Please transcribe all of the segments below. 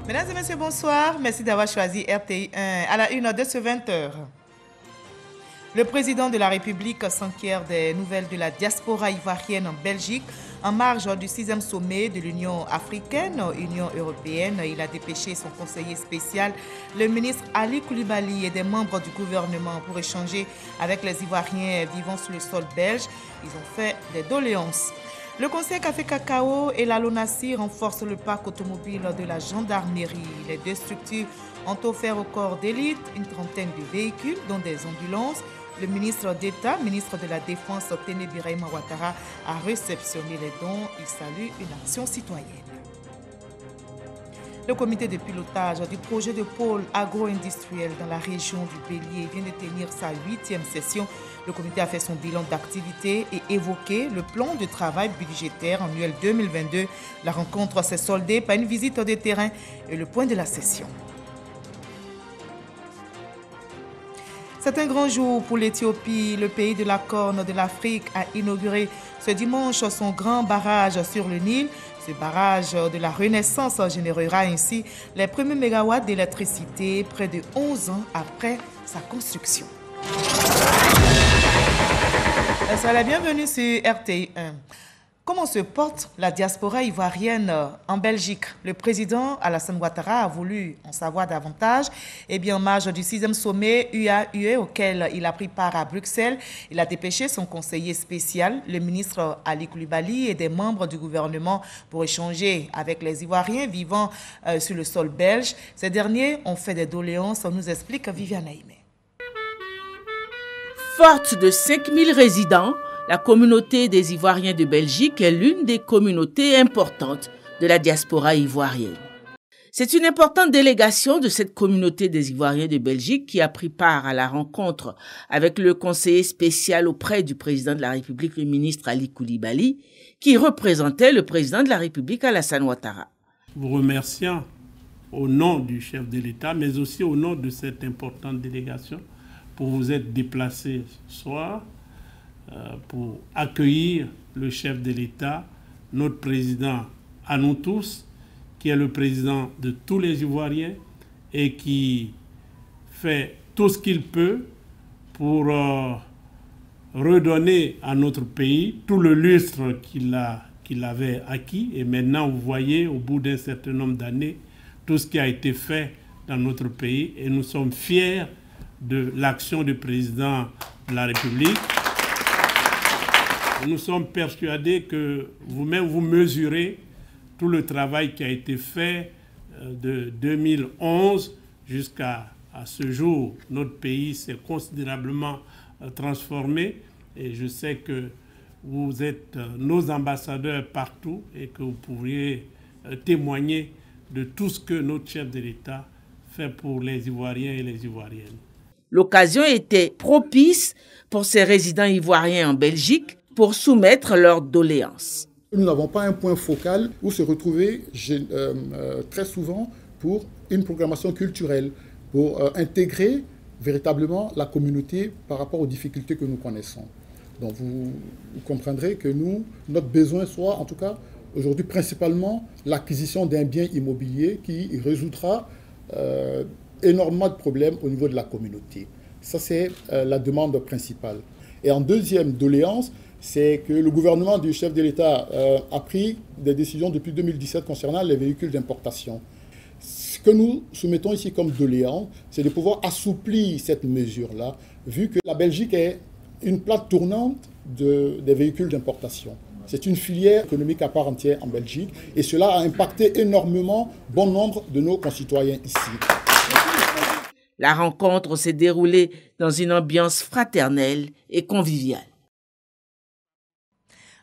Mesdames et messieurs, bonsoir. Merci d'avoir choisi RTI1 à la une de ce 20h. Le président de la République s'enquiert des nouvelles de la diaspora ivoirienne en Belgique en marge du 6e sommet de l'Union africaine, Union européenne. Il a dépêché son conseiller spécial, le ministre Ali Koulibaly, et des membres du gouvernement pour échanger avec les Ivoiriens vivant sur le sol belge. Ils ont fait des doléances. Le Conseil Café Cacao et la LONASI renforcent le parc automobile de la gendarmerie. Les deux structures ont offert au corps d'élite une trentaine de véhicules, dont des ambulances. Le ministre d'État, ministre de la Défense, Téné Birahima Ouattara, a réceptionné les dons. Il salue une action citoyenne. Le comité de pilotage du projet de pôle agro-industriel dans la région du Bélier vient de tenir sa 8e session. Le comité a fait son bilan d'activité et évoqué le plan de travail budgétaire annuel 2022. La rencontre s'est soldée par une visite de terrain et le point de la session. C'est un grand jour pour l'Éthiopie. Le pays de la Corne de l'Afrique a inauguré ce dimanche son grand barrage sur le Nil. Ce barrage de la Renaissance générera ainsi les premiers mégawatts d'électricité près de 11 ans après sa construction. Soyez la bienvenue sur RTI1. Comment se porte la diaspora ivoirienne en Belgique? Le président Alassane Ouattara a voulu en savoir davantage. Eh bien, en marge du 6e sommet UAUE auquel il a pris part à Bruxelles, il a dépêché son conseiller spécial, le ministre Ali Koulibaly, et des membres du gouvernement pour échanger avec les Ivoiriens vivant sur le sol belge. Ces derniers ont fait des doléances, nous explique Viviane Aïmé. Forte de 5000 résidents, la communauté des Ivoiriens de Belgique est l'une des communautés importantes de la diaspora ivoirienne. C'est une importante délégation de cette communauté des Ivoiriens de Belgique qui a pris part à la rencontre avec le conseiller spécial auprès du président de la République, le ministre Ali Koulibaly, qui représentait le président de la République, Alassane Ouattara. Vous remerciant au nom du chef de l'État, mais aussi au nom de cette importante délégation, pour vous être déplacé ce soir, pour accueillir le chef de l'État, notre président à nous tous, qui est le président de tous les Ivoiriens et qui fait tout ce qu'il peut pour redonner à notre pays tout le lustre qu'il avait acquis. Et maintenant, vous voyez, au bout d'un certain nombre d'années, tout ce qui a été fait dans notre pays. Et nous sommes fiers de l'action du président de la République. Nous sommes persuadés que vous-même vous mesurez tout le travail qui a été fait de 2011 jusqu'à ce jour. Notre pays s'est considérablement transformé et je sais que vous êtes nos ambassadeurs partout et que vous pourriez témoigner de tout ce que notre chef de l'État fait pour les Ivoiriens et les Ivoiriennes. L'occasion était propice pour ces résidents ivoiriens en Belgique pour soumettre leurs doléances. Nous n'avons pas un point focal où se retrouver très souvent pour une programmation culturelle, pour intégrer véritablement la communauté par rapport aux difficultés que nous connaissons. Donc vous comprendrez que notre besoin soit en tout cas aujourd'hui principalement l'acquisition d'un bien immobilier qui résoudra énormément de problèmes au niveau de la communauté. Ça c'est la demande principale. Et en deuxième doléance, c'est que le gouvernement du chef de l'État a pris des décisions depuis 2017 concernant les véhicules d'importation. Ce que nous soumettons ici comme doléance, c'est de pouvoir assouplir cette mesure-là, vu que la Belgique est une plaque tournante des véhicules d'importation. C'est une filière économique à part entière en Belgique et cela a impacté énormément bon nombre de nos concitoyens ici. La rencontre s'est déroulée dans une ambiance fraternelle et conviviale.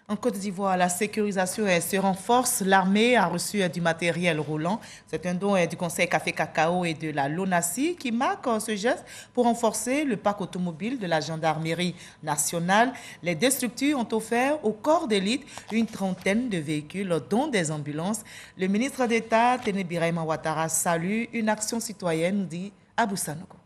En Côte d'Ivoire, la sécurisation se renforce. L'armée a reçu du matériel roulant. C'est un don du Conseil Café Cacao et de la LONASI qui marque ce geste pour renforcer le parc automobile de la gendarmerie nationale. Les deux structures ont offert au corps d'élite une trentaine de véhicules, dont des ambulances. Le ministre d'État, Téné Birahima Ouattara, salue une action citoyenne, dit Abou Sanogo.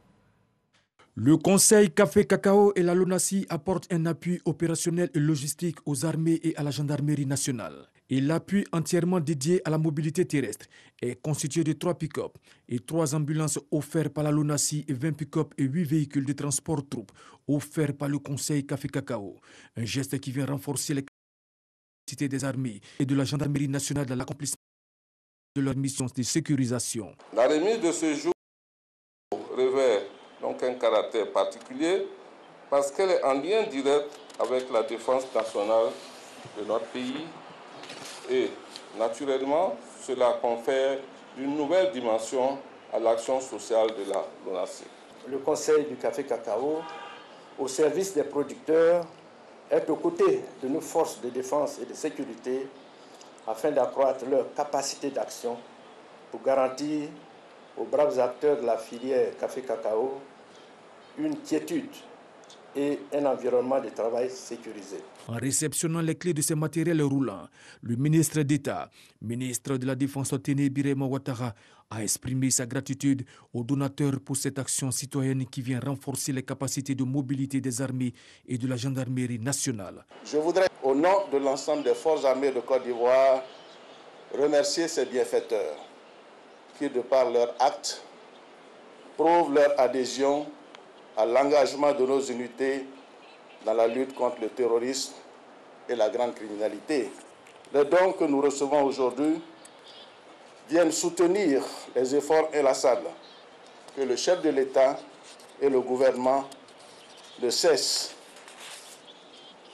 Le Conseil Café Cacao et la LONASI apportent un appui opérationnel et logistique aux armées et à la gendarmerie nationale. et l'appui entièrement dédié à la mobilité terrestre est constitué de 3 pick-up et 3 ambulances offertes par la LONASI et 20 pick-up et 8 véhicules de transport troupes offerts par le Conseil Café Cacao. Un geste qui vient renforcer les capacités des armées et de la gendarmerie nationale dans l'accomplissement de leur mission de sécurisation. La remise de ce jour revêt donc un caractère particulier parce qu'elle est en lien direct avec la défense nationale de notre pays et naturellement cela confère une nouvelle dimension à l'action sociale de la LONASI. Le Conseil du Café Cacao, au service des producteurs, est aux côtés de nos forces de défense et de sécurité afin d'accroître leur capacité d'action pour garantir aux braves acteurs de la filière café-cacao une quiétude et un environnement de travail sécurisé. En réceptionnant les clés de ces matériels roulants, le ministre d'État, ministre de la Défense Téné Birema Ouattara, a exprimé sa gratitude aux donateurs pour cette action citoyenne qui vient renforcer les capacités de mobilité des armées et de la gendarmerie nationale. Je voudrais, au nom de l'ensemble des forces armées de Côte d'Ivoire, remercier ces bienfaiteurs qui, de par leurs actes, prouvent leur adhésion à l'engagement de nos unités dans la lutte contre le terrorisme et la grande criminalité. Les dons que nous recevons aujourd'hui viennent soutenir les efforts inlassables que le chef de l'État et le gouvernement ne cessent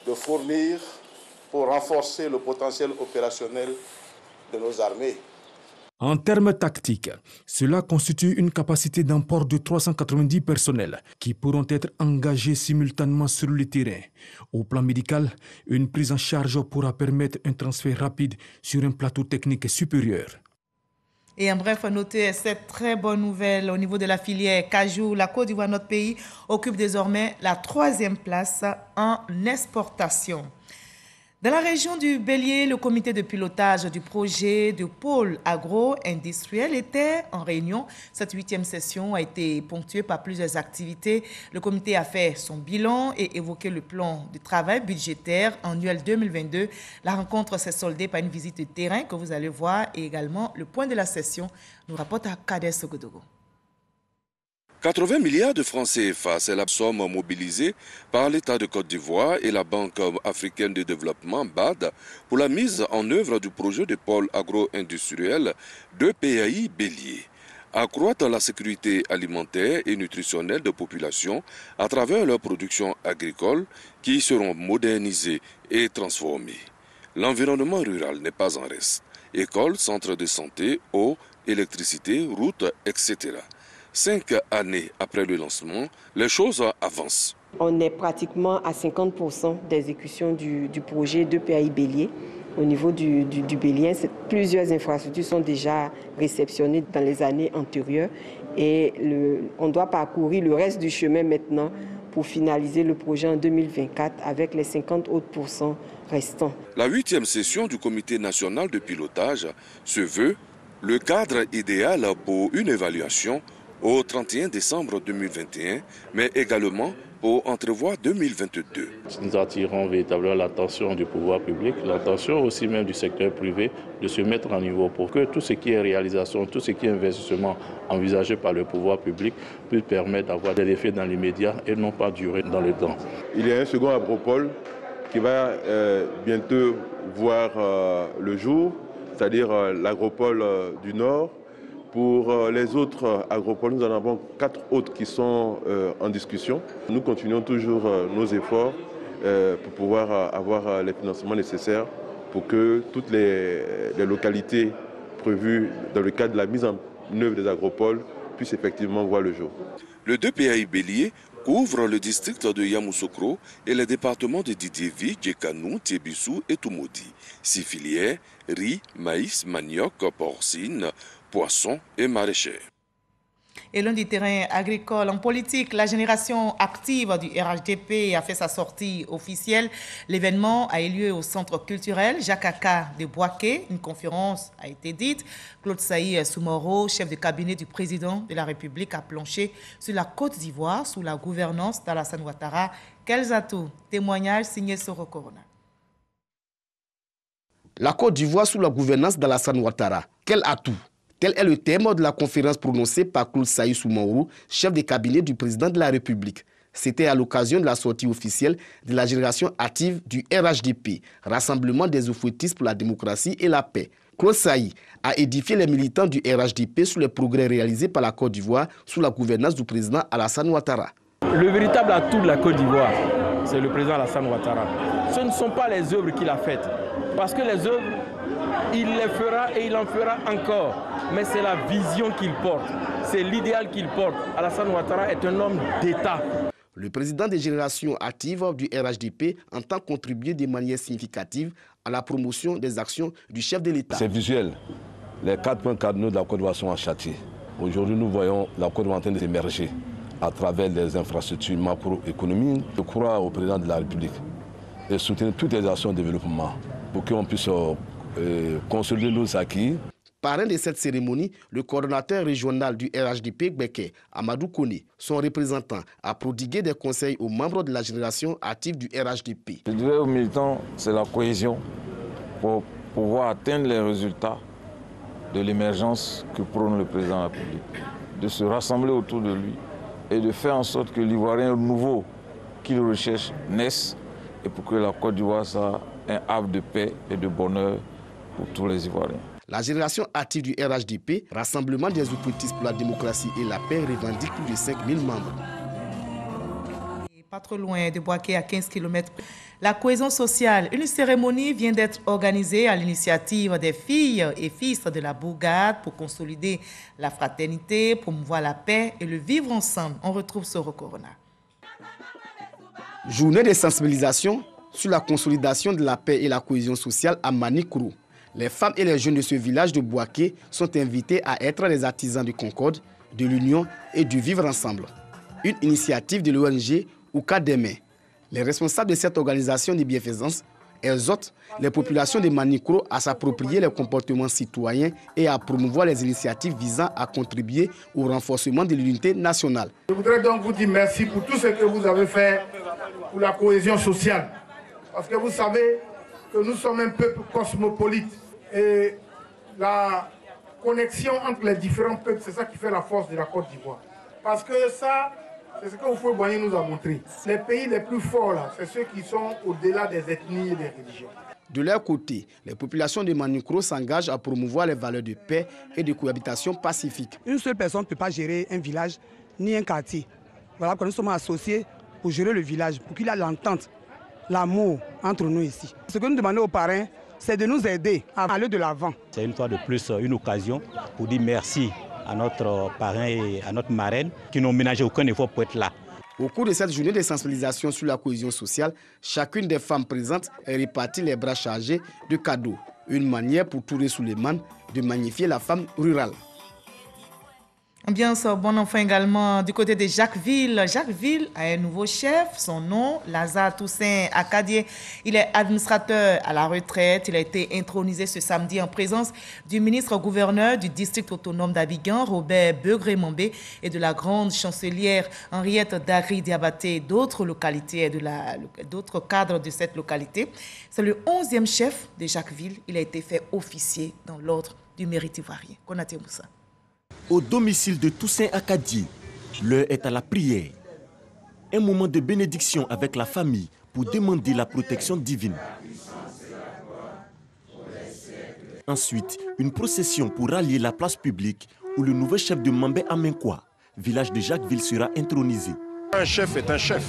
de fournir pour renforcer le potentiel opérationnel de nos armées. En termes tactiques, cela constitue une capacité d'emport de 390 personnels qui pourront être engagés simultanément sur le terrain. Au plan médical, une prise en charge pourra permettre un transfert rapide sur un plateau technique supérieur. Et en bref, notez cette très bonne nouvelle au niveau de la filière cajou. La Côte d'Ivoire, notre pays, occupe désormais la 3e place en exportation. Dans la région du Bélier, le comité de pilotage du projet de pôle agro-industriel était en réunion. Cette 8e session a été ponctuée par plusieurs activités. Le comité a fait son bilan et évoqué le plan de travail budgétaire annuel 2022. La rencontre s'est soldée par une visite de terrain que vous allez voir et également le point de la session nous rapporte à Kader Sogodogo. 80 milliards de francs CFA, c'est la somme mobilisée par l'État de Côte d'Ivoire et la Banque africaine de développement, BAD, pour la mise en œuvre du projet de pôle agro-industriel de PAI Bélier. Accroître la sécurité alimentaire et nutritionnelle de population à travers leurs productions agricoles qui seront modernisées et transformées. L'environnement rural n'est pas en reste. Écoles, centres de santé, eau, électricité, routes, etc. 5 années après le lancement, les choses avancent. On est pratiquement à 50% d'exécution du projet de PAI Bélier. Au niveau du Bélien, plusieurs infrastructures sont déjà réceptionnées dans les années antérieures et on doit parcourir le reste du chemin maintenant pour finaliser le projet en 2024 avec les 50 autres % restants. La 8e session du comité national de pilotage se veut le cadre idéal pour une évaluation au 31 décembre 2021, mais également pour entrevoir 2022. Nous attirons véritablement l'attention du pouvoir public, l'attention aussi même du secteur privé de se mettre à niveau pour que tout ce qui est réalisation, tout ce qui est investissement envisagé par le pouvoir public puisse permettre d'avoir des effets dans l'immédiat et non pas durer dans le temps. Il y a un second agropole qui va bientôt voir le jour, c'est-à-dire l'agropole du Nord. Pour les autres agropoles, nous en avons 4 autres qui sont en discussion. Nous continuons toujours nos efforts pour pouvoir avoir les financements nécessaires pour que toutes les localités prévues dans le cadre de la mise en œuvre des agropoles puissent effectivement voir le jour. Le 2 PAI Bélier couvre le district de Yamoussoukro et les départements de Didievi, Djekanou, Tiebissou et Toumoudi. 6 filières, riz, maïs, manioc, porcine, poissons et maraîchers. Et l'un du terrain agricole en politique, la génération active du RHDP a fait sa sortie officielle. L'événement a eu lieu au centre culturel Jacques Aka de Boaké. Une conférence a été dite. Claude Saï Soumoro, chef de cabinet du président de la République, a planché sur la Côte d'Ivoire sous la gouvernance d'Alassane Ouattara. Quels atouts? Témoignage signé Soro Corona. La Côte d'Ivoire sous la gouvernance d'Alassane Ouattara. Quel atout? Tel est le thème de la conférence prononcée par Claude Saï Soumaoro, chef de cabinet du président de la République. C'était à l'occasion de la sortie officielle de la génération active du RHDP, Rassemblement des oufouettistes pour la démocratie et la paix. Claude Saï a édifié les militants du RHDP sur les progrès réalisés par la Côte d'Ivoire sous la gouvernance du président Alassane Ouattara. Le véritable atout de la Côte d'Ivoire, c'est le président Alassane Ouattara. Ce ne sont pas les œuvres qu'il a faites, parce que les œuvres, il les fera et il en fera encore. Mais c'est la vision qu'il porte, c'est l'idéal qu'il porte. Alassane Ouattara est un homme d'État. Le président des générations actives du RHDP entend contribuer de manière significative à la promotion des actions du chef de l'État. C'est visuel. Les 4 points cardinaux de la Côte d'Ivoire sont achetés. Aujourd'hui, nous voyons la Côte d'Ivoire en train d'émerger à travers les infrastructures macroéconomiques. Je crois au président de la République et soutenir toutes les actions de développement pour qu'on puisse consolider nos acquis. Parrain de cette cérémonie, le coordonnateur régional du RHDP, Gbeke, Amadou Kone, son représentant, a prodigué des conseils aux membres de la génération active du RHDP. Je dirais aux militants, c'est la cohésion pour pouvoir atteindre les résultats de l'émergence que prône le président de la République, de se rassembler autour de lui et de faire en sorte que l'Ivoirien nouveau qu'il recherche naisse et pour que la Côte d'Ivoire soit un havre de paix et de bonheur pour tous les Ivoiriens. La génération active du RHDP, Rassemblement des oufouettistes pour la démocratie et la paix, revendique plus de 5000 membres. Pas trop loin de Boaké, à 15 km. La cohésion sociale, une cérémonie vient d'être organisée à l'initiative des filles et fils de la bourgade pour consolider la fraternité, promouvoir la paix et le vivre ensemble. On retrouve Soro Corona. Journée de sensibilisation sur la consolidation de la paix et la cohésion sociale à Manikrou. Les femmes et les jeunes de ce village de Boaké sont invités à être les artisans de concorde, de l'union et du vivre ensemble. Une initiative de l'ONG Oukademe. Les responsables de cette organisation de bienfaisance exhortent les populations de Manikrou à s'approprier les comportements citoyens et à promouvoir les initiatives visant à contribuer au renforcement de l'unité nationale. Je voudrais donc vous dire merci pour tout ce que vous avez fait pour la cohésion sociale. Parce que vous savez que nous sommes un peuple cosmopolite et la connexion entre les différents peuples, c'est ça qui fait la force de la Côte d'Ivoire. Parce que ça, c'est ce que Houphouët-Boigny nous a montré. Les pays les plus forts, là, c'est ceux qui sont au-delà des ethnies et des religions. De leur côté, les populations de Manikrou s'engagent à promouvoir les valeurs de paix et de cohabitation pacifique. Une seule personne ne peut pas gérer un village ni un quartier. Voilà que nous sommes associés pour gérer le village, pour qu'il y ait l'entente, l'amour entre nous ici. Ce que nous demandons aux parrains, c'est de nous aider à aller de l'avant. C'est une fois de plus une occasion pour dire merci à notre parrain et à notre marraine qui n'ont ménagé aucun effort pour être là. Au cours de cette journée de sensibilisation sur la cohésion sociale, chacune des femmes présentes est répartie les bras chargés de cadeaux. Une manière pour Touré Souleymane de magnifier la femme rurale. Ambiance bon enfant également du côté de Jacquesville. Jacquesville a un nouveau chef, son nom, Lazare Toussaint Akadié. Il est administrateur à la retraite. Il a été intronisé ce samedi en présence du ministre-gouverneur du district autonome d'Abidjan, Robert Begré-Mambé, et de la grande chancelière Henriette Dari Diabaté et d'autres localités et d'autres cadres de cette localité. C'est le 11e chef de Jacquesville. Il a été fait officier dans l'ordre du mérite ivoirien. Konaté Moussa. Au domicile de Toussaint Akadié, l'heure est à la prière. Un moment de bénédiction avec la famille pour demander la protection divine. Ensuite, une procession pour rallier la place publique où le nouveau chef de Mambé Amenkwa, village de Jacquesville, sera intronisé. Un chef est un chef.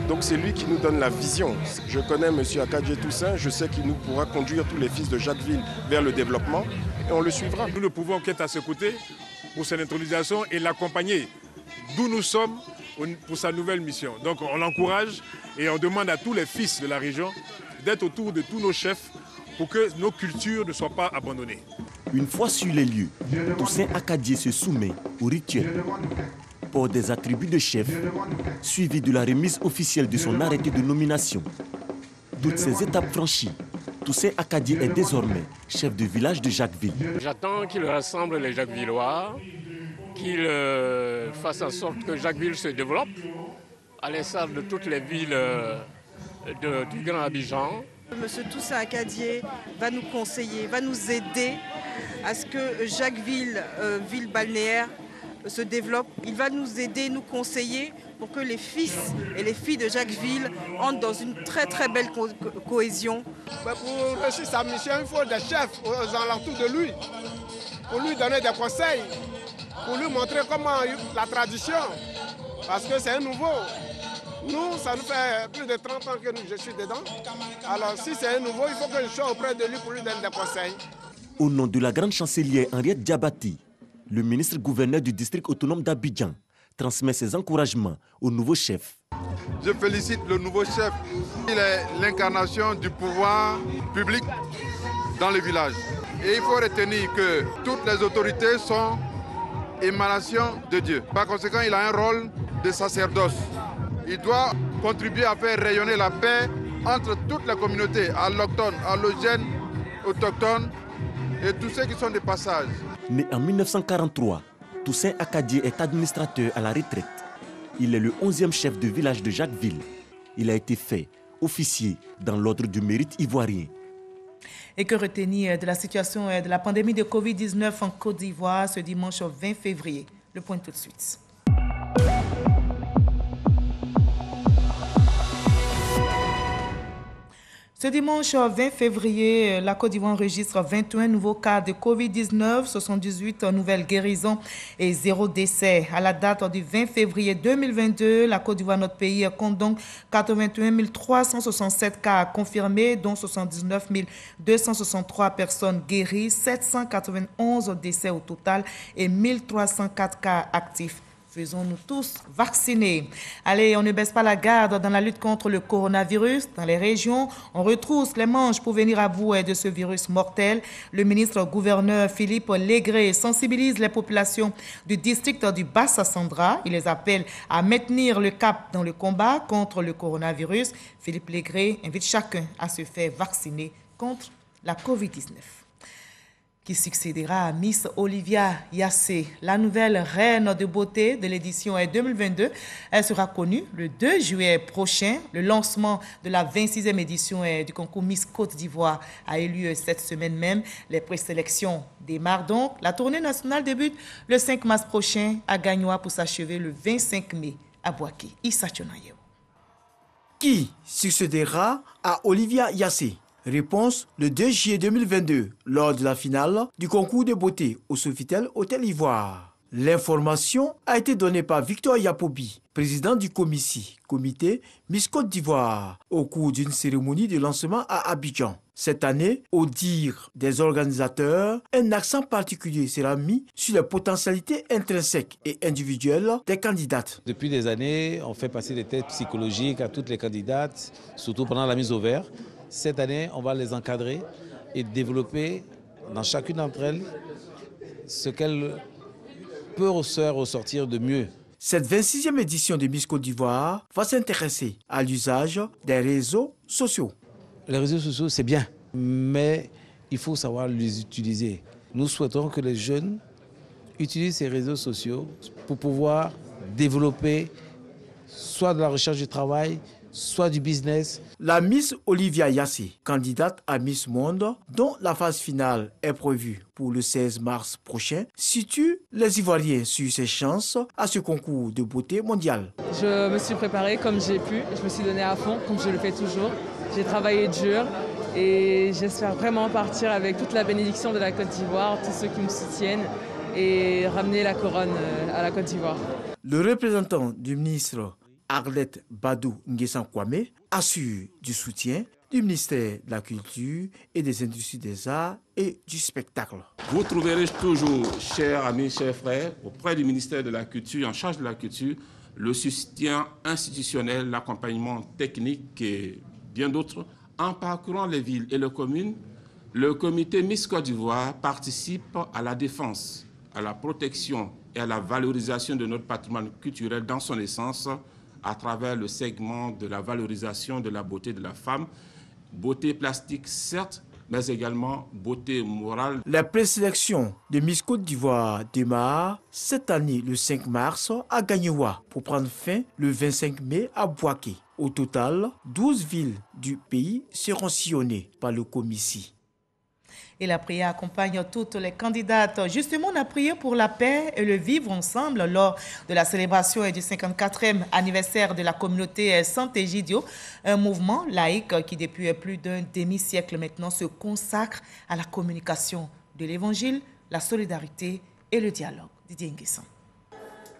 Donc c'est lui qui nous donne la vision. Je connais M. Akadié Toussaint, je sais qu'il nous pourra conduire tous les fils de Jacquesville vers le développement et on le suivra. Nous ne pouvons qu'être à ses côtés pour son intronisation et l'accompagner d'où nous sommes pour sa nouvelle mission. Donc on l'encourage et on demande à tous les fils de la région d'être autour de tous nos chefs pour que nos cultures ne soient pas abandonnées. Une fois sur les lieux, Toussaint Akadié se soumet au rituel. Port des attributs de chef, suivi de la remise officielle de son arrêté de nomination. Toutes ces étapes franchies, Toussaint Akadié est désormais chef de village de Jacquesville. J'attends qu'il rassemble les Jacquesvillois, qu'il fasse en sorte que Jacquesville se développe, à l'instar de toutes les villes du Grand Abidjan, Monsieur Toussaint Akadié va nous conseiller, va nous aider à ce que Jacquesville, ville balnéaire, se développe. Il va nous aider, nous conseiller pour que les fils et les filles de Jacquesville entrent dans une très très belle cohésion. Pour réussir sa mission, il faut des chefs aux alentours de lui, pour lui donner des conseils, pour lui montrer comment la tradition, parce que c'est un nouveau. Nous, ça nous fait plus de 30 ans que je suis dedans. Alors si c'est un nouveau, il faut que je sois auprès de lui pour lui donner des conseils. Au nom de la grande chancelière Henriette Diabati, le ministre gouverneur du district autonome d'Abidjan transmet ses encouragements au nouveau chef. Je félicite le nouveau chef. Il est l'incarnation du pouvoir public dans le village. Et il faut retenir que toutes les autorités sont émanations de Dieu. Par conséquent, il a un rôle de sacerdoce. Il doit contribuer à faire rayonner la paix entre toutes les communautés, allochtones, allogènes, autochtones et tous ceux qui sont de passage. Né en 1943, Toussaint Akadié est administrateur à la retraite. Il est le 11e chef de village de Jacquesville. Il a été fait officier dans l'ordre du mérite ivoirien. Et que retenir de la situation de la pandémie de Covid-19 en Côte d'Ivoire ce dimanche 20 février? Le point tout de suite. Ce dimanche 20 février, la Côte d'Ivoire enregistre 21 nouveaux cas de Covid-19, 78 nouvelles guérisons et 0 décès. À la date du 20 février 2022, la Côte d'Ivoire, notre pays, compte donc 81 367 cas confirmés, dont 79 263 personnes guéries, 791 décès au total et 1304 cas actifs. Faisons-nous tous vacciner. Allez, on ne baisse pas la garde dans la lutte contre le coronavirus. Dans les régions, on retrousse les manches pour venir à bout de ce virus mortel. Le ministre-gouverneur Philippe Légré sensibilise les populations du district du Bassa-Sandra. Il les appelle à maintenir le cap dans le combat contre le coronavirus. Philippe Légré invite chacun à se faire vacciner contre la COVID-19. Qui succédera à Miss Olivia Yassé, la nouvelle reine de beauté de l'édition 2022. Elle sera connue le 2 juillet prochain. Le lancement de la 26e édition du concours Miss Côte d'Ivoire a eu lieu cette semaine même. Les présélections démarrent donc. La tournée nationale débute le 5 mars prochain à Gagnoa pour s'achever le 25 mai à Boaké. Issa Tchonayew. Qui succédera à Olivia Yassé? Réponse le 2 juillet 2022, lors de la finale du concours de beauté au Sofitel Hôtel Ivoire. L'information a été donnée par Victor Yapobi, président du comité Miss Côte d'Ivoire, au cours d'une cérémonie de lancement à Abidjan. Cette année, au dire des organisateurs, un accent particulier sera mis sur les potentialités intrinsèques et individuelles des candidates. Depuis des années, on fait passer des tests psychologiques à toutes les candidates, surtout pendant la mise au vert. Cette année, on va les encadrer et développer dans chacune d'entre elles ce qu'elle peut ressortir de mieux. Cette 26e édition de Miss Côte d'Ivoire va s'intéresser à l'usage des réseaux sociaux. Les réseaux sociaux, c'est bien, mais il faut savoir les utiliser. Nous souhaitons que les jeunes utilisent ces réseaux sociaux pour pouvoir développer soit de la recherche du travail, soit du business. La Miss Olivia Yassé, candidate à Miss Monde, dont la phase finale est prévue pour le 16 mars prochain, situe les Ivoiriens sur ses chances à ce concours de beauté mondial. Je me suis préparée comme j'ai pu, je me suis donnée à fond, comme je le fais toujours. J'ai travaillé dur et j'espère vraiment partir avec toute la bénédiction de la Côte d'Ivoire, tous ceux qui me soutiennent et ramener la couronne à la Côte d'Ivoire. Le représentant du ministre Arlette Badou Nguessan Kwame assure du soutien du ministère de la Culture et des Industries des Arts et du Spectacle. Vous trouverez toujours, chers amis, chers frères, auprès du ministère de la Culture, en charge de la culture, le soutien institutionnel, l'accompagnement technique et bien d'autres. En parcourant les villes et les communes, le comité Miss Côte d'Ivoire participe à la défense, à la protection et à la valorisation de notre patrimoine culturel dans son essence, à travers le segment de la valorisation de la beauté de la femme. Beauté plastique, certes, mais également beauté morale. La présélection de Miss Côte d'Ivoire démarre cette année le 5 mars à Gagnoua pour prendre fin le 25 mai à Bouaké. Au total, 12 villes du pays seront sillonnées par le Comici. Et la prière accompagne toutes les candidates. Justement, on a prié pour la paix et le vivre ensemble lors de la célébration du 54e anniversaire de la communauté Sant'Egidio, un mouvement laïque qui depuis plus d'un demi-siècle maintenant se consacre à la communication de l'évangile, la solidarité et le dialogue. Didier Nguessan.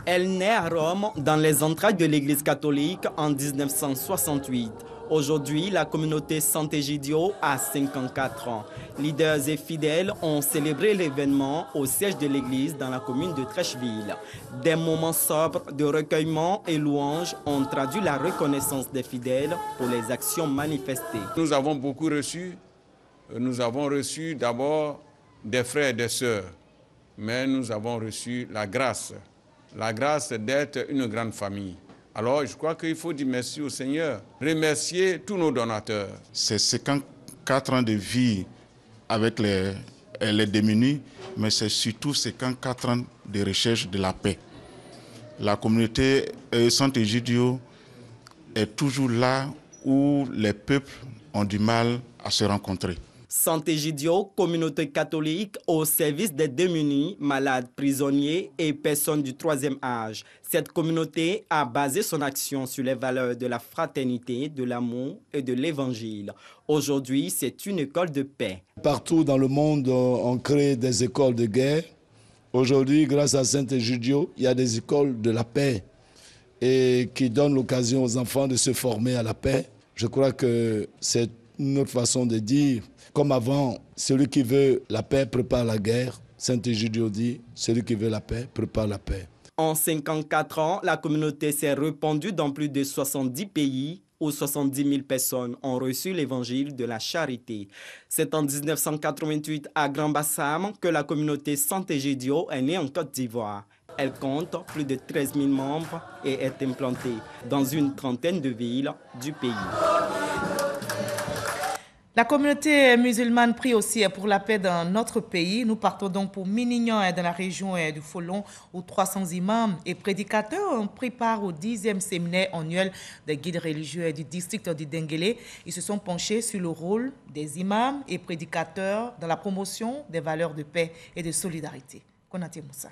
Elle naît à Rome dans les entrailles de l'Église catholique en 1968. Aujourd'hui, la communauté Sant'Egidio a 54 ans. Leaders et fidèles ont célébré l'événement au siège de l'église dans la commune de Trècheville. Des moments sobres de recueillement et louanges ont traduit la reconnaissance des fidèles pour les actions manifestées. Nous avons beaucoup reçu. Nous avons reçu d'abord des frères et des sœurs, mais nous avons reçu la grâce d'être une grande famille. Alors, je crois qu'il faut dire merci au Seigneur, remercier tous nos donateurs. C'est 54 ans de vie avec les démunis, mais c'est surtout 54 ans de recherche de la paix. La communauté Sant'Egidio est toujours là où les peuples ont du mal à se rencontrer. Sant'Egidio, communauté catholique au service des démunis, malades, prisonniers et personnes du troisième âge. Cette communauté a basé son action sur les valeurs de la fraternité, de l'amour et de l'évangile. Aujourd'hui, c'est une école de paix. Partout dans le monde, on crée des écoles de guerre. Aujourd'hui, grâce à Sant'Egidio, il y a des écoles de la paix et qui donnent l'occasion aux enfants de se former à la paix. Je crois que c'est une autre façon de dire. Comme avant, celui qui veut la paix prépare la guerre. Sant'Egidio dit, celui qui veut la paix prépare la paix. En 54 ans, la communauté s'est répandue dans plus de 70 pays où 70 000 personnes ont reçu l'évangile de la charité. C'est en 1988 à Grand Bassam que la communauté Sant'Egidio est née en Côte d'Ivoire. Elle compte plus de 13 000 membres et est implantée dans une trentaine de villes du pays. La communauté musulmane prie aussi pour la paix dans notre pays. Nous partons donc pour Minignan dans la région du Folon où 300 imams et prédicateurs ont pris part au 10e séminaire annuel des guides religieux du district du Denguélé. Ils se sont penchés sur le rôle des imams et prédicateurs dans la promotion des valeurs de paix et de solidarité. Konaté Moussa.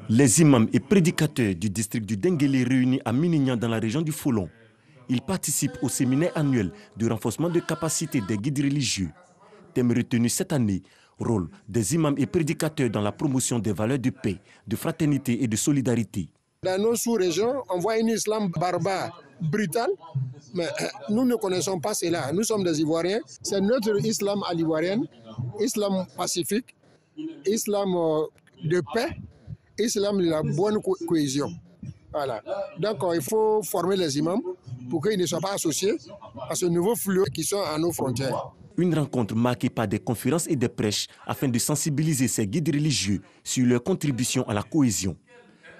Les imams et prédicateurs du district du Denguélé réunis à Minignan dans la région du Folon. Ils participent au séminaire annuel de renforcement de capacité des guides religieux. Thème retenu cette année, rôle des imams et prédicateurs dans la promotion des valeurs de paix, de fraternité et de solidarité. Dans nos sous-régions, on voit un islam barbare, brutal, mais nous ne connaissons pas cela. Nous sommes des Ivoiriens. C'est notre islam à l'ivoirienne, islam pacifique, islam de paix, islam de la bonne cohésion. Voilà. Donc il faut former les imams pour qu'ils ne soient pas associés à ce nouveau flux qui sont à nos frontières. Une rencontre marquée par des conférences et des prêches afin de sensibiliser ces guides religieux sur leur contribution à la cohésion.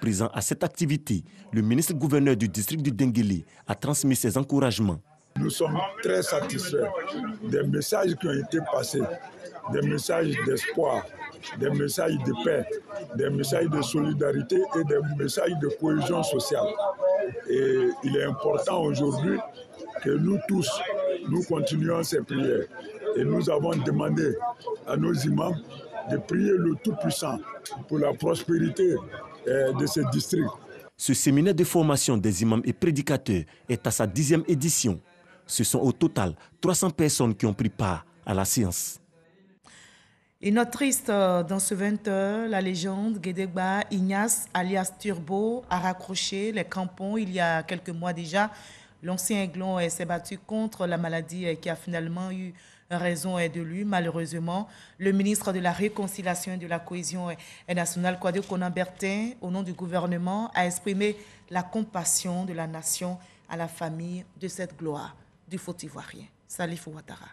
Présent à cette activité, le ministre-gouverneur du district du Denguélé a transmis ses encouragements. Nous sommes très satisfaits des messages qui ont été passés, des messages d'espoir, des messages de paix, des messages de solidarité et des messages de cohésion sociale. Et il est important aujourd'hui que nous tous, nous continuions ces prières. Et nous avons demandé à nos imams de prier le Tout-Puissant pour la prospérité de ce district. Ce séminaire de formation des imams et prédicateurs est à sa 10e édition. Ce sont au total 300 personnes qui ont pris part à la séance. Une note triste dans ce 20h, la légende Guédegba Ignace alias Turbo a raccroché les crampons il y a quelques mois déjà. L'ancien aiglon s'est battu contre la maladie qui a finalement eu raison de lui. Malheureusement, le ministre de la Réconciliation et de la Cohésion nationale, Kouadio Konan Bertin, au nom du gouvernement, a exprimé la compassion de la nation à la famille de cette gloire du faux ivoirien. Salif Ouattara.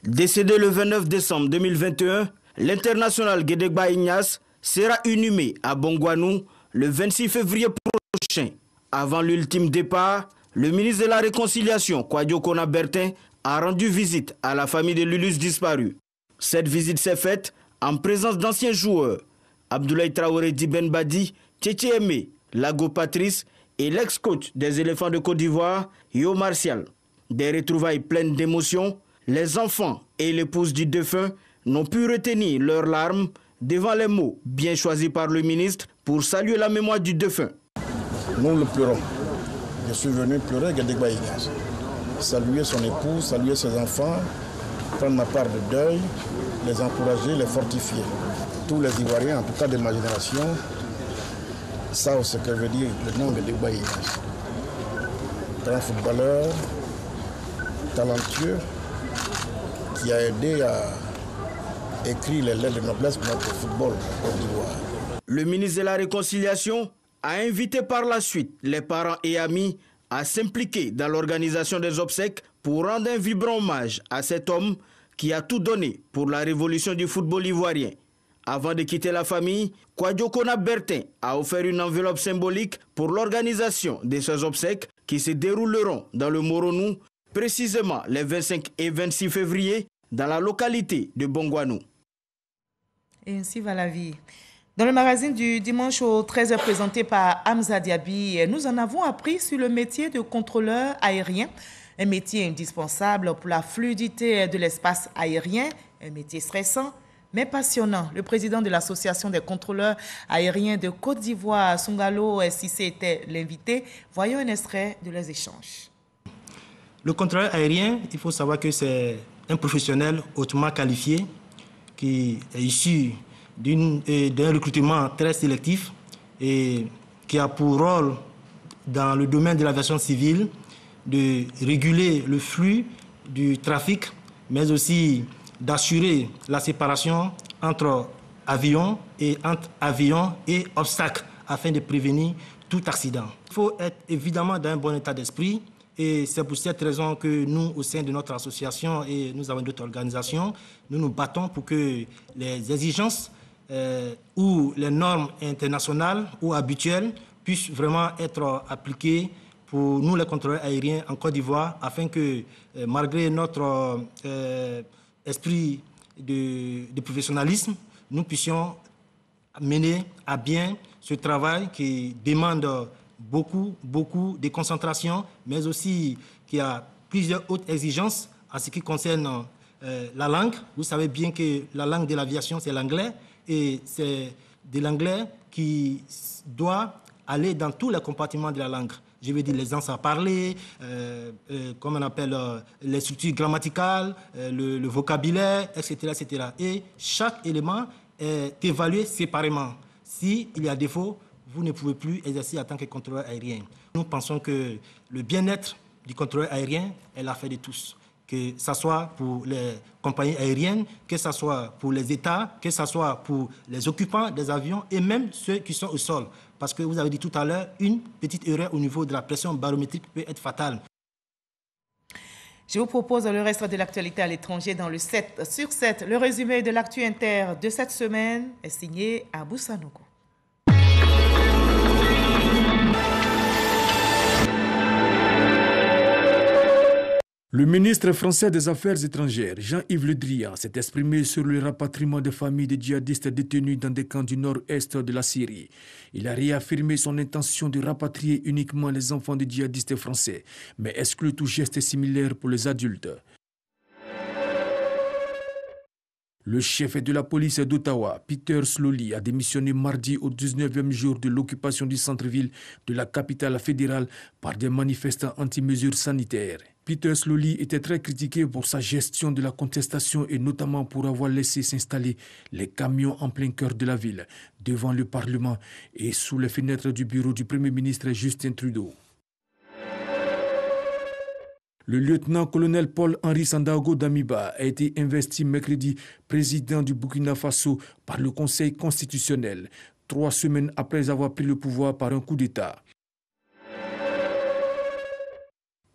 Décédé le 29 décembre 2021, l'international Guédegba Ignace sera inhumé à Bongouanou le 26 février prochain, avant l'ultime départ le ministre de la Réconciliation, Kwadjo Kona-Bertin, a rendu visite à la famille de Lulus disparu. Cette visite s'est faite en présence d'anciens joueurs, Abdoulaye Traoré Diben Badi, Tchétché Aimé, Lago Patrice et l'ex-coach des éléphants de Côte d'Ivoire, Yo Martial. Des retrouvailles pleines d'émotions, les enfants et l'épouse du défunt n'ont pu retenir leurs larmes devant les mots bien choisis par le ministre pour saluer la mémoire du défunt. Nous le pleurons. Je suis venu pleurer Guédégba Ignace. Saluer son épouse, saluer ses enfants, prendre ma part de deuil, les encourager, les fortifier. Tous les Ivoiriens, en tout cas de ma génération, savent ce que veut dire le nom de Guédégba Ignace. Grand footballeur, talentueux, qui a aidé à écrire les lettres de noblesse pour notre football en Côte d'Ivoire. Le ministre de la Réconciliation a invité par la suite les parents et amis à s'impliquer dans l'organisation des obsèques pour rendre un vibrant hommage à cet homme qui a tout donné pour la révolution du football ivoirien. Avant de quitter la famille, Kwadjo Kona-Bertin a offert une enveloppe symbolique pour l'organisation de ces obsèques qui se dérouleront dans le Moronou, précisément les 25 et 26 février, dans la localité de Bongouanou. Et ainsi va la vie. Dans le magazine du dimanche au 13h présenté par Hamza Diaby, nous en avons appris sur le métier de contrôleur aérien, un métier indispensable pour la fluidité de l'espace aérien, un métier stressant mais passionnant. Le président de l'association des contrôleurs aériens de Côte d'Ivoire, Sungalo Sissé, était l'invité. Voyons un extrait de leurs échanges. Le contrôleur aérien, il faut savoir que c'est un professionnel hautement qualifié qui est issu d'un recrutement très sélectif et qui a pour rôle dans le domaine de l'aviation civile de réguler le flux du trafic, mais aussi d'assurer la séparation entre avions et obstacles afin de prévenir tout accident. Il faut être évidemment dans un bon état d'esprit et c'est pour cette raison que nous, au sein de notre association et nous avons d'autres organisations, nous nous battons pour que les exigences ou les normes internationales ou habituelles puissent vraiment être appliquées pour nous, les contrôleurs aériens en Côte d'Ivoire, afin que, malgré notre esprit de professionnalisme, nous puissions mener à bien ce travail qui demande beaucoup de concentration, mais aussi qui a plusieurs autres exigences en ce qui concerne la langue. Vous savez bien que la langue de l'aviation, c'est l'anglais, et c'est de l'anglais qui doit aller dans tous les compartiments de la langue. Je veux dire l'aisance à parler, comme on appelle les structures grammaticales, le vocabulaire, etc., etc. Et chaque élément est évalué séparément. S'il y a défaut, vous ne pouvez plus exercer en tant que contrôleur aérien. Nous pensons que le bien-être du contrôleur aérien est l'affaire de tous. Que ce soit pour les compagnies aériennes, que ce soit pour les États, que ce soit pour les occupants des avions et même ceux qui sont au sol. Parce que vous avez dit tout à l'heure, une petite erreur au niveau de la pression barométrique peut être fatale. Je vous propose le reste de l'actualité à l'étranger dans le 7 sur 7. Le résumé de l'actu inter de cette semaine est signé Abou Sanogo. Le ministre français des Affaires étrangères, Jean-Yves Le Drian, s'est exprimé sur le rapatriement des familles de djihadistes détenus dans des camps du nord-est de la Syrie. Il a réaffirmé son intention de rapatrier uniquement les enfants de djihadistes français, mais exclut tout geste similaire pour les adultes. Le chef de la police d'Ottawa, Peter Slowly, a démissionné mardi au 19e jour de l'occupation du centre-ville de la capitale fédérale par des manifestants anti-mesures sanitaires. Peter Slowly était très critiqué pour sa gestion de la contestation et notamment pour avoir laissé s'installer les camions en plein cœur de la ville, devant le Parlement et sous les fenêtres du bureau du Premier ministre Justin Trudeau. Le lieutenant-colonel Paul-Henri Sandaogo Damiba a été investi mercredi président du Burkina Faso par le Conseil constitutionnel, 3 semaines après avoir pris le pouvoir par un coup d'État.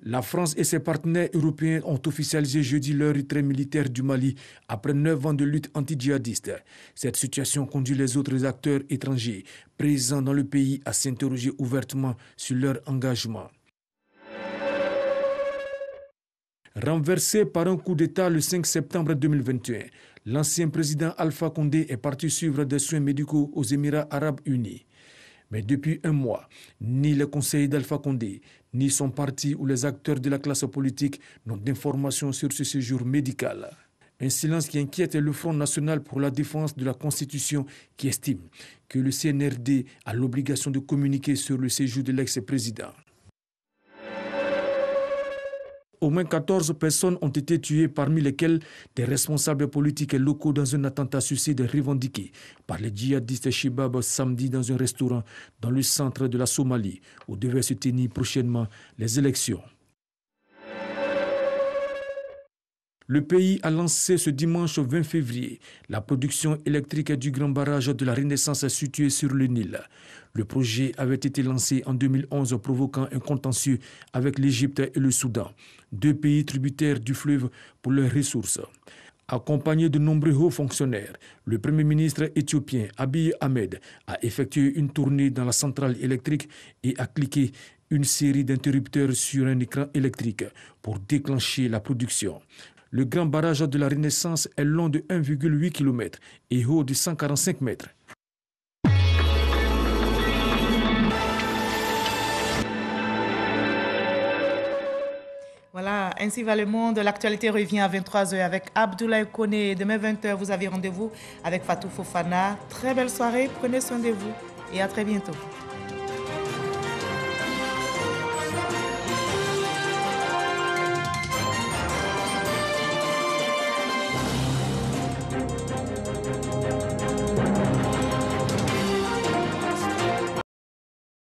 La France et ses partenaires européens ont officialisé jeudi leur retrait militaire du Mali après 9 ans de lutte anti-djihadiste. Cette situation conduit les autres acteurs étrangers présents dans le pays à s'interroger ouvertement sur leur engagement. Renversé par un coup d'État le 5 septembre 2021, l'ancien président Alpha Condé est parti suivre des soins médicaux aux Émirats arabes unis. Mais depuis un mois, ni les conseillers d'Alpha Condé, ni son parti ou les acteurs de la classe politique n'ont d'informations sur ce séjour médical. Un silence qui inquiète le Front national pour la défense de la Constitution qui estime que le CNRD a l'obligation de communiquer sur le séjour de l'ex-président. Au moins 14 personnes ont été tuées, parmi lesquelles des responsables politiques et locaux dans un attentat suicide revendiqué par les djihadistes Shebab samedi dans un restaurant dans le centre de la Somalie, où devaient se tenir prochainement les élections. Le pays a lancé ce dimanche 20 février la production électrique du grand barrage de la Renaissance situé sur le Nil. Le projet avait été lancé en 2011, provoquant un contentieux avec l'Égypte et le Soudan, deux pays tributaires du fleuve pour leurs ressources. Accompagné de nombreux hauts fonctionnaires, le Premier ministre éthiopien Abiy Ahmed a effectué une tournée dans la centrale électrique et a cliqué une série d'interrupteurs sur un écran électrique pour déclencher la production. Le grand barrage de la Renaissance est long de 1,8 km et haut de 145 mètres. Voilà, ainsi va le monde. L'actualité revient à 23h avec Abdoulaye Koné. Demain 20h, vous avez rendez-vous avec Fatou Fofana. Très belle soirée, prenez soin de vous et à très bientôt.